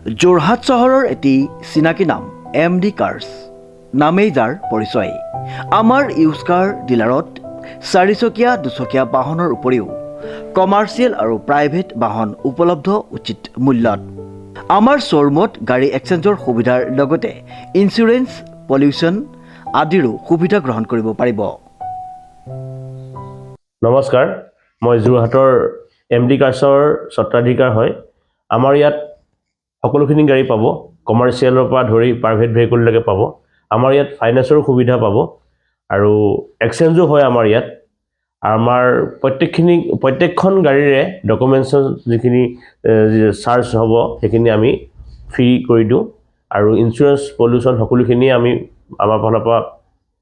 যোৰহাট চহৰৰ এটি চিনাকি নাম MD কাৰ্ছ নামেই যাৰ পৰিচয়। আমাৰ ইউজ কাৰ ডিলাৰত 4চকীয়া 2চকীয়া বাহনৰ উপৰিও কমাৰ্চিয়েল আৰু প্ৰাইভেট বাহন উপলব্ধ উচিত মূল্যত। আমাৰ শ্ব'ৰুমত গাড়ী এক্সচেঞ্জৰ সুবিধাৰ লগতে ইঞ্চুৰেঞ্চ, পলিউশ্যন আদিৰো সুবিধা গ্ৰহণ কৰিব পাৰিব। নমস্কাৰ, মই যোৰহাটৰ MD কাৰ্ছৰ স্বত্বাধিকাৰ হয়। আমাৰ ইয়াত সকলোখিনি গাড়ী পাব, কমাৰ্চিয়েলৰ পৰা ধৰি প্ৰাইভেট ভেহিকললৈকে পাব। আমাৰ ইয়াত ফাইনেন্সৰো সুবিধা পাব আৰু এক্সচেঞ্জো হয় আমাৰ ইয়াত। আমাৰ প্ৰত্যেকখন গাড়ীৰে ডকুমেণ্টছৰ যিখিনি চাৰ্জ হ'ব সেইখিনি আমি ফ্ৰী কৰি দিওঁ আৰু ইঞ্চুৰেঞ্চ, পলিউশ্যন সকলোখিনিয়ে আমি আমাৰ ফালৰ পৰা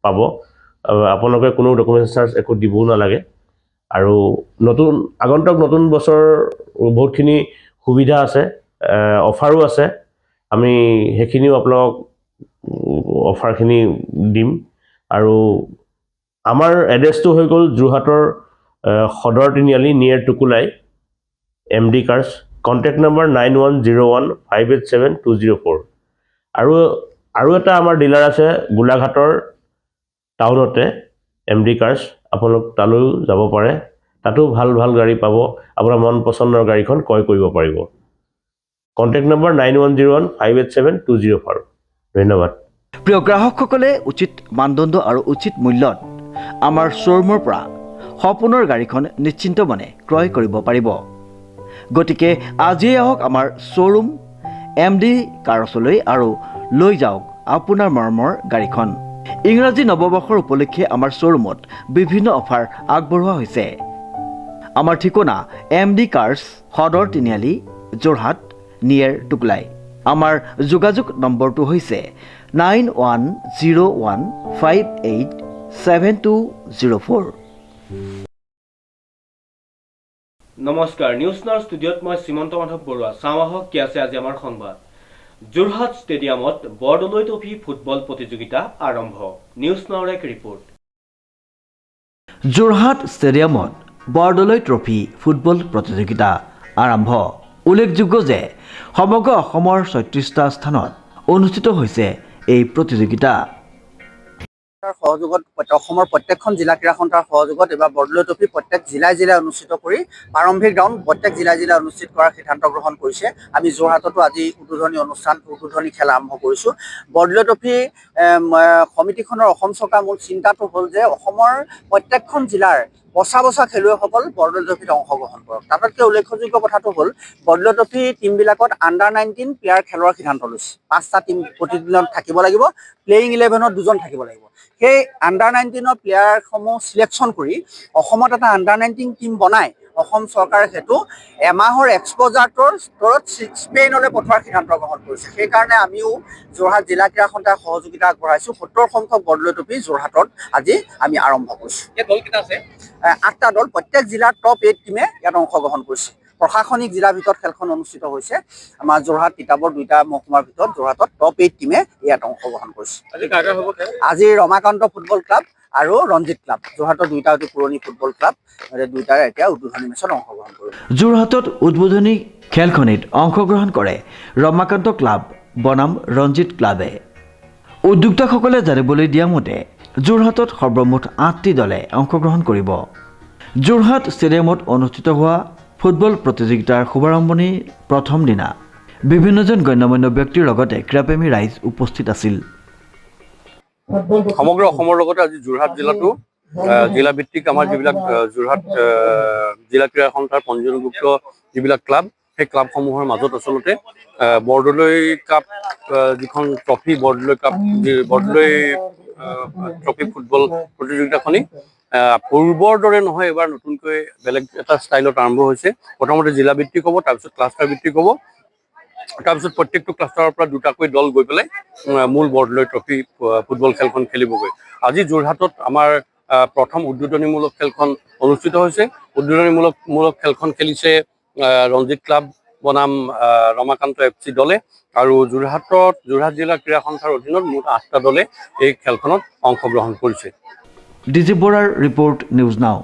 পাব। আপোনালোকে কোনো ডকুমেণ্টছ চাৰ্জ একো দিবও নালাগে। আৰু আগন্তুক নতুন বছৰ বহুতখিনি সুবিধা আছে, অফাৰো আছে। আমি সেইখিনিও আপোনালোকক অফাৰখিনি দিম। আৰু আমাৰ এড্ৰেছটো হৈ গ'ল যোৰহাটৰ সদৰ তিনিআলি নিয়েৰ টুকুলাই, MD কাৰ্ছ। Contact number 9101587204। আৰু এটা আমাৰ ডিলাৰ আছে গোলাঘাটৰ টাউনতে, MD কাৰ্ছ। আপোনালোক তালৈও যাব পাৰে, তাতো ভাল গাড়ী পাব। আপোনাৰ মন পচন্দৰ গাড়ীখন ক্ৰয় কৰিব পাৰিব। Contact number 9101587204। ধন্যবাদ। প্ৰিয় গ্ৰাহকসকলে উচিত মানদণ্ড আৰু উচিত মূল্যত আমাৰ শ্ব'ৰুমৰ পৰা সপোনৰ গাড়ীখন নিশ্চিন্ত মনে ক্ৰয় কৰিব পাৰিব। গতিকে আজিয়ে আহক আমাৰ শ্ব'ৰুম MD কাৰ্ছলৈ আৰু লৈ যাওক আপোনাৰ মৰমৰ গাড়ীখন। ইংৰাজী নৱবৰ্ষৰ উপলক্ষে আমাৰ শ্ব'ৰুমত বিভিন্ন অফাৰ আগবঢ়োৱা হৈছে। আমাৰ ঠিকনা MD কাৰ্ছ, সদৰ তিনিআলি, যোৰহাট নিয়েৰ টুকুলাই। আমাৰ যোগাযোগ নম্বৰটো হৈছে 9101587204। নমস্কাৰ, নিউজ নাওৰ ষ্টুডিঅ'ত মই শ্ৰীমন্ত মাধৱ বৰুৱা। চাওঁ আহক কি আছে আজি আমাৰ সংবাদ। যোৰহাট ষ্টেডিয়ামত বৰদলৈ ট্ৰফী ফুটবল প্ৰতিযোগিতা আৰম্ভ। নিউজ নাওৰ এক ৰিপৰ্ট। যোৰহাট ষ্টেডিয়ামত বৰদলৈ ট্ৰফী ফুটবল প্ৰতিযোগিতা আৰম্ভ। উল্লেখযোগ্য যে সমগ্ৰ অসমৰ ৩৬টা স্থানত অনুষ্ঠিত হৈছে এই প্ৰতিযোগিতা। সহযোগত অসমৰ প্ৰত্যেকখন জিলা ক্ৰীড়া সন্থাৰ সহযোগত এইবাৰ বৰদলৈ ট্ৰফী প্ৰত্যেক জিলাই অনুষ্ঠিত কৰি প্ৰাৰম্ভিক ৰাউণ্ড প্ৰত্যেক জিলাই অনুষ্ঠিত কৰাৰ সিদ্ধান্ত গ্ৰহণ কৰিছে। আমি যোৰহাটতো আজি উদ্বোধনী খেল আৰম্ভ কৰিছোঁ। বৰদলৈ ট্ৰফী সমিতিখনৰ অসম চৰকাৰৰ মূল চিন্তাটো হ'ল যে অসমৰ প্ৰত্যেকখন জিলাৰ বচা খেলুৱৈসকল বৰদলৈ ট্ৰফীত অংশগ্ৰহণ কৰক। তাতোতকৈ উল্লেখযোগ্য কথাটো হ'ল বৰদলৈ ট্ৰফী টীমবিলাকত আণ্ডাৰ-19 প্লেয়াৰ খেলোৱাৰ সিদ্ধান্ত লৈছে। 5টা টীম প্ৰতিদিনত থাকিব লাগিব, প্লেয়িং 11ত 2জন থাকিব লাগিব। সেই আণ্ডাৰ-19 প্লেয়াৰসমূহ চিলেকশ্যন কৰি অসমত এটা আণ্ডাৰ-19 টীম বনাই অসম চৰকাৰে সেইটো এমাহৰ এক্সপ'জাৰটোৰ স্তৰত স্পেইনলৈ পঠোৱাৰ সিদ্ধান্ত গ্ৰহণ কৰিছে। সেইকাৰণে আমিও যোৰহাট জিলা ক্ৰীড়া সন্থাৰ সহযোগিতা আগবঢ়াইছোঁ। 70 সংখ্যক বৰদলৈ ট্ৰফী যোৰহাটত আজি আমি আৰম্ভ কৰিছোঁ। এই দল কেইটা আছে? 8টা দল। প্ৰত্যেক জিলাৰ টপ 8 টীমে ইয়াত অংশগ্ৰহণ কৰিছে। প্ৰশাসনিক জিলাৰ ভিতৰত খেলখন অনুষ্ঠিত হৈছে। আমাৰ যোৰহাট, তিতাবৰ 2টা মহকুমাৰ ভিতৰত যোৰহাটত টপ 8 টীমে ইয়াত অংশগ্ৰহণ কৰিছে। আজি ৰমাকান্ত ফুটবল ক্লাব আৰু ৰঞ্জিত ক্লাব, যোৰহাটৰ 2টা অতি পুৰণি ফুটবল ক্লাব, 2টাই এতিয়া উদ্বোধনী মেচত অংশগ্ৰহণ কৰিব। যোৰহাটত উদ্বোধনী খেলখনিত অংশগ্ৰহণ কৰে ৰমাকান্ত ক্লাব বনাম ৰঞ্জিত ক্লাবে। উদ্যোক্তাসকলে জানিবলৈ দিয়া মতে যোৰহাটত সৰ্বমুঠ 8টি দলে অংশগ্ৰহণ কৰিব। যোৰহাট ষ্টেডিয়ামত অনুষ্ঠিত হোৱা ফুটবল প্ৰতিযোগিতাৰ শুভাৰম্ভণিৰ প্ৰথম দিনা বিভিন্নজন গণ্যমান্য ব্যক্তিৰ লগতে ক্ৰীড়াপ্ৰেমী ৰাইজ উপস্থিত আছিল। সমগ্ৰ অসমৰ লগতে আজি যোৰহাট জিলাতো জিলাভিত্তিক আমাৰ যিবিলাক যোৰহাট জিলা ক্ৰীড়া সন্থাৰ পঞ্জীয়নভুক্ত যিবিলাক ক্লাব, সেই ক্লাবসমূহৰ মাজত আচলতে বৰদলৈ কাপ যিখন ট্ৰফী, বৰদলৈ ট্ৰফী ফুটবল প্ৰতিযোগিতাখনি পূৰ্বৰ দৰে নহয়, এবাৰ নতুনকৈ বেলেগ এটা ষ্টাইলত আৰম্ভ হৈছে। প্ৰথমতে জিলাভিত্তিক হ'ব, তাৰপিছত ক্লাষ্টাৰ ভিত্তিক হ'ব, তাৰপিছত প্ৰত্যেকটো ক্লাষ্টাৰৰ পৰা 2টাকৈ দল গৈ পেলাই মূল বৰদলৈ ট্ৰফী ফুটবল খেলখন খেলিবগৈ। আজি যোৰহাটত আমাৰ প্ৰথম উদ্বোধনীমূলক খেলখন অনুষ্ঠিত হৈছে। উদ্বোধনীমূলক খেলখন খেলিছে ৰঞ্জিত ক্লাব বনাম ৰমাকান্ত FC দলে আৰু যোৰহাট জিলা ক্ৰীড়া সন্থাৰ অধীনত মুঠ 8টা দলে এই খেলখনত অংশগ্ৰহণ কৰিছে। ডিজি বৰাৰ ৰিপৰ্ট, নিউজ নাও।